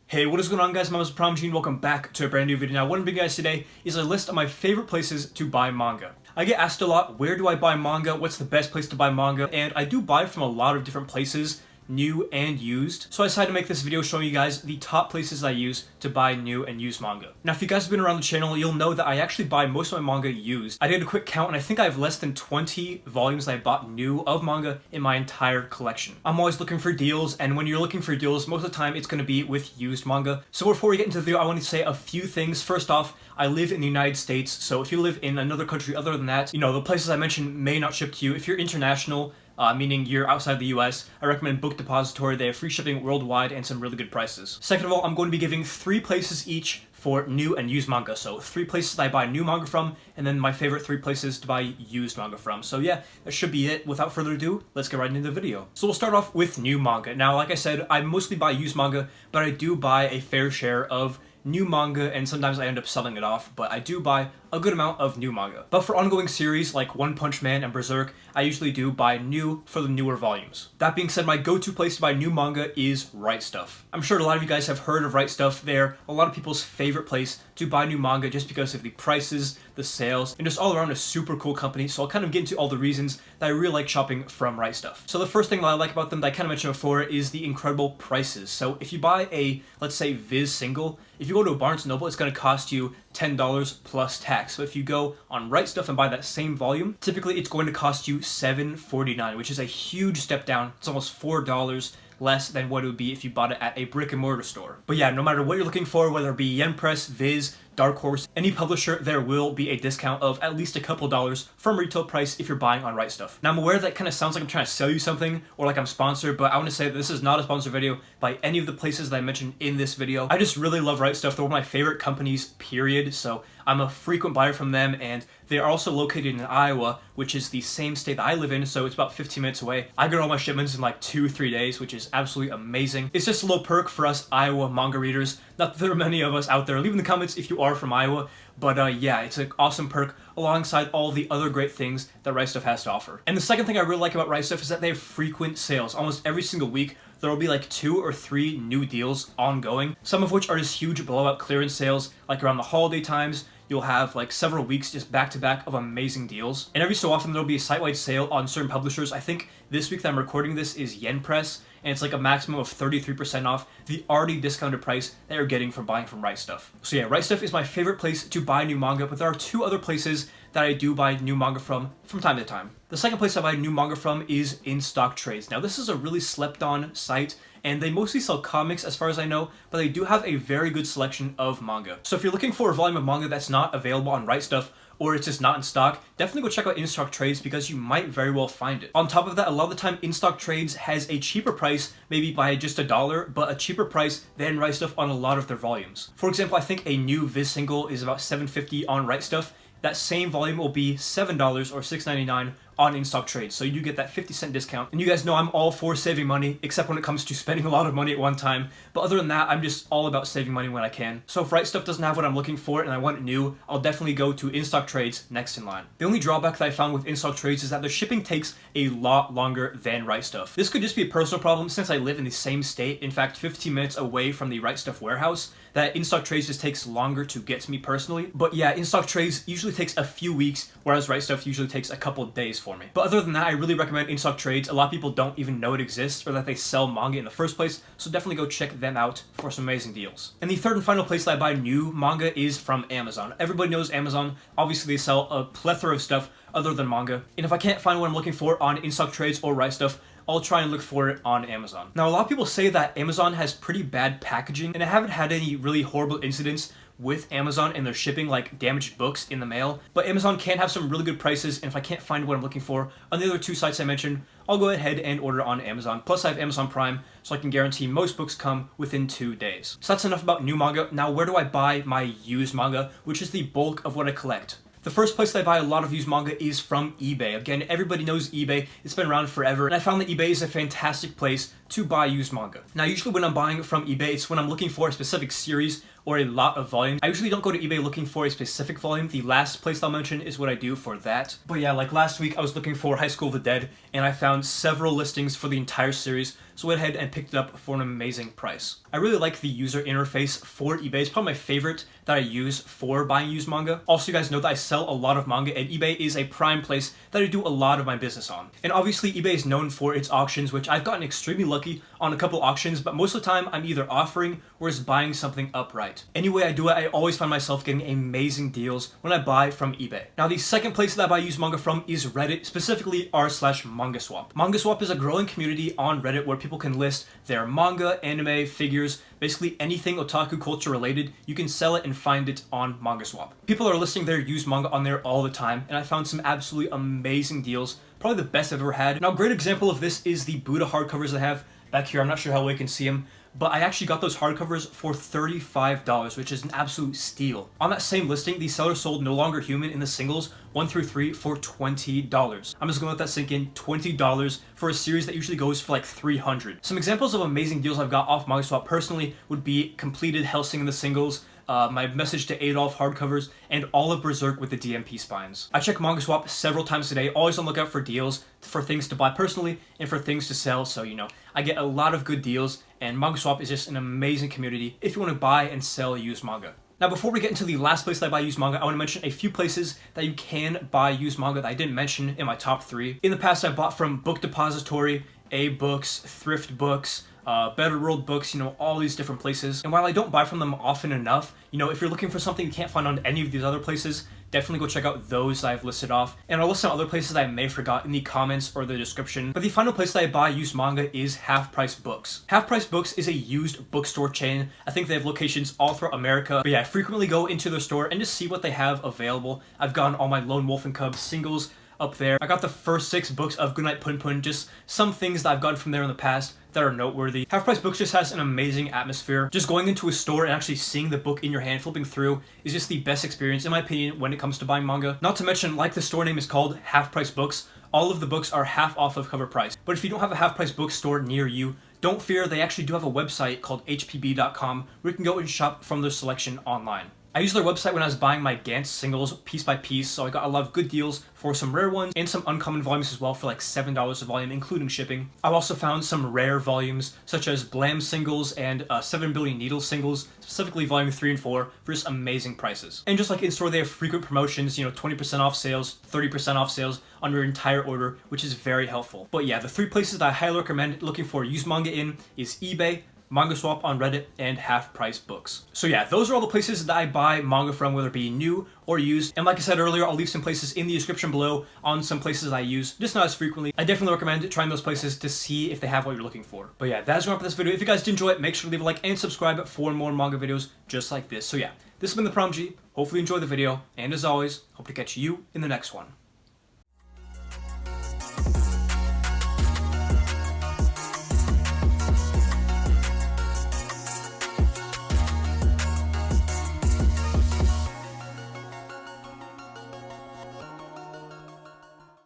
Hey, what is going on, guys? My name is ThePromG and welcome back to a brand new video. Now, what I'm bringing you guys today is a list of my favorite places to buy manga. I get asked a lot, where do I buy manga? What's the best place to buy manga? And I do buy from a lot of different places, new and used. So I decided to make this video showing you guys the top places I use to buy new and used manga. Now, if you guys have been around the channel, you'll know that I actually buy most of my manga used. I did a quick count and I think I have less than 20 volumes that I bought new of manga in my entire collection. I'm always looking for deals, and when you're looking for deals, most of the time it's going to be with used manga. So before we get into the video, I want to say a few things. First off, I live in the United States, so if you live in another country other than that, the places I mentioned may not ship to you. If you're international, meaning you're outside the US, I recommend Book Depository. They have free shipping worldwide and some really good prices. Second of all, I'm going to be giving 3 places each for new and used manga. So 3 places that I buy new manga from, and then my favorite 3 places to buy used manga from. So yeah, that should be it. Without further ado, let's get right into the video. So we'll start off with new manga. Now, like I said, I mostly buy used manga, but I do buy a fair share of new manga, and sometimes I end up selling it off, but I do buy a good amount of new manga. But for ongoing series like One Punch Man and Berserk, I usually do buy new for the newer volumes. That being said, my go-to place to buy new manga is Right Stuf. I'm sure a lot of you guys have heard of Right Stuf. They're a lot of people's favorite place to buy new manga just because of the prices, the sales, and just all around a super cool company. So I'll kind of get into all the reasons that I really like shopping from Right Stuf. So the first thing that I like about them that I kind of mentioned before is the incredible prices. So if you buy a, let's say, Viz single, if you go to a Barnes & Noble, it's going to cost you $10 plus tax. So if you go on Right Stuf and buy that same volume, typically it's going to cost you $7.49, which is a huge step down. It's almost $4 less than what it would be if you bought it at a brick and mortar store. But yeah, no matter what you're looking for, whether it be Yen Press, Viz, Dark Horse, any publisher, there will be a discount of at least a couple dollars from retail price if you're buying on Right Stuf. Now, I'm aware that kind of sounds like I'm trying to sell you something or like I'm sponsored, but I want to say that this is not a sponsored video by any of the places that I mentioned in this video. I just really love Right Stuf. They're one of my favorite companies, period. So I'm a frequent buyer from them, and they are also located in Iowa, which is the same state that I live in, so it's about 15 minutes away. I get all my shipments in like 2-3 days, which is absolutely amazing. It's just a little perk for us Iowa manga readers. Not that there are many of us out there. Leave in the comments if you are from Iowa. But yeah, it's an awesome perk alongside all the other great things that Right Stuf has to offer. And the second thing I really like about Right Stuf is that they have frequent sales. Almost every single week, there will be like 2 or 3 new deals ongoing, some of which are just huge blowout clearance sales, like around the holiday times. You'll have like several weeks just back-to-back of amazing deals. And every so often there'll be a site-wide sale on certain publishers. I think this week that I'm recording this is Yen Press, and it's like a maximum of 33% off the already discounted price that you're getting from buying from Right Stuf. So yeah, Right Stuf is my favorite place to buy new manga, but there are 2 other places that I do buy new manga from time to time. The second place I buy new manga from is In Stock Trades. Now, this is a really slept-on site, and they mostly sell comics as far as I know, but they do have a very good selection of manga. So if you're looking for a volume of manga that's not available on Right Stuf, or it's just not in stock, definitely go check out In Stock Trades because you might very well find it. On top of that, a lot of the time In Stock Trades has a cheaper price, maybe by just $1, but a cheaper price than Right Stuf on a lot of their volumes. For example, I think a new Viz single is about $7.50 on Right Stuf. That same volume will be $7 or $6.99 on In Stock Trades, so you do get that 50-cent discount. And you guys know I'm all for saving money, except when it comes to spending a lot of money at one time. But other than that, I'm just all about saving money when I can. So if Right Stuf doesn't have what I'm looking for and I want it new, I'll definitely go to In Stock Trades next in line. The only drawback that I found with In Stock Trades is that the shipping takes a lot longer than Right Stuf. This could just be a personal problem since I live in the same state, in fact 15 minutes away from the Right Stuf warehouse, that In Stock Trades just takes longer to get to me personally. But yeah, In Stock Trades usually takes a few weeks, whereas Right Stuf usually takes a couple days for me. But other than that, I really recommend In Stock Trades. A lot of people don't even know it exists or that they sell manga in the first place, so definitely go check them out for some amazing deals. And the third and final place that I buy new manga is from Amazon. Everybody knows Amazon. Obviously, they sell a plethora of stuff other than manga. And if I can't find what I'm looking for on In Stock Trades or Right Stuf, I'll try and look for it on Amazon. Now, a lot of people say that Amazon has pretty bad packaging, and I haven't had any really horrible incidents with Amazon and their shipping, like damaged books in the mail. But Amazon can have some really good prices, and if I can't find what I'm looking for on the other 2 sites I mentioned, I'll go ahead and order on Amazon. Plus, I have Amazon Prime, so I can guarantee most books come within 2 days. So that's enough about new manga. Now, where do I buy my used manga, which is the bulk of what I collect? The first place that I buy a lot of used manga is from eBay. Again, everybody knows eBay. It's been around forever, and I found that eBay is a fantastic place to buy used manga. Now, usually when I'm buying from eBay, it's when I'm looking for a specific series or a lot of volume. I usually don't go to eBay looking for a specific volume. The last place I'll mention is what I do for that. But yeah, like last week I was looking for High School of the Dead and I found several listings for the entire series, so I went ahead and picked it up for an amazing price. I really like the user interface for eBay. It's probably my favorite that I use for buying used manga. Also, you guys know that I sell a lot of manga and eBay is a prime place that I do a lot of my business on. And obviously eBay is known for its auctions, which I've gotten extremely lucky on a couple auctions, but most of the time I'm either offering or just buying something upright. Any way I do it, I always find myself getting amazing deals when I buy from eBay. Now, the second place that I buy used manga from is Reddit, specifically r/MangaSwap. MangaSwap is a growing community on Reddit where people can list their manga, anime, figures, basically anything otaku culture related. You can sell it and find it on MangaSwap. People are listing their used manga on there all the time, and I found some absolutely amazing deals, probably the best I've ever had. Now, a great example of this is the Buddha hardcovers I have back here. I'm not sure how well you can see them, but I actually got those hardcovers for $35, which is an absolute steal. On that same listing, the seller sold No Longer Human in the singles 1 through 3 for $20. I'm just gonna let that sink in. $20 for a series that usually goes for like $300. Some examples of amazing deals I've got off MangaSwap personally would be Completed Hellsing in the singles, my Message to Adolf hardcovers, and all of Berserk with the DMP spines. I check MangaSwap several times a day, always on the lookout for deals, for things to buy personally and for things to sell, so you know, I get a lot of good deals, and MangaSwap is just an amazing community if you want to buy and sell used manga. Now, before we get into the last place that I buy used manga, I want to mention a few places that you can buy used manga that I didn't mention in my top 3. In the past, I bought from Book Depository, A-Books, Thrift Books, Better World Books, you know, all these different places. And while I don't buy from them often enough, you know, if you're looking for something you can't find on any of these other places, definitely go check out those that I've listed off. And I'll list some other places that I may have forgot in the comments or the description. But the final place that I buy used manga is Half Price Books. Half Price Books is a used bookstore chain. I think they have locations all throughout America. But yeah, I frequently go into their store and just see what they have available. I've gotten all my Lone Wolf and Cub singles up there. I got the first 6 books of Goodnight Pun Pun, just some things that I've gotten from there in the past that are noteworthy. Half Price Books just has an amazing atmosphere. Just going into a store and actually seeing the book in your hand, flipping through, is just the best experience, in my opinion, when it comes to buying manga. Not to mention, like the store name is called, Half Price Books, all of the books are half off of cover price. But if you don't have a Half Price bookstore near you, don't fear, they actually do have a website called hpb.com where you can go and shop from their selection online. I used their website when I was buying my Gantz singles piece by piece, so I got a lot of good deals for some rare ones and some uncommon volumes as well for like $7 a volume, including shipping. I've also found some rare volumes such as Blam singles and 7 Billion Needles singles, specifically volume 3 and 4, for just amazing prices. And just like in-store, they have frequent promotions, you know, 20% off sales, 30% off sales on your entire order, which is very helpful. But yeah, the 3 places that I highly recommend looking for used manga in is eBay, MangaSwap on Reddit, and Half Price Books. So yeah, those are all the places that I buy manga from, whether it be new or used. And like I said earlier, I'll leave some places in the description below on some places I use, just not as frequently. I definitely recommend trying those places to see if they have what you're looking for. But yeah, that's going for this video. If you guys did enjoy it, make sure to leave a like and subscribe for more manga videos just like this. So yeah, this has been ThePromG. Hopefully you enjoyed the video, and as always, hope to catch you in the next one.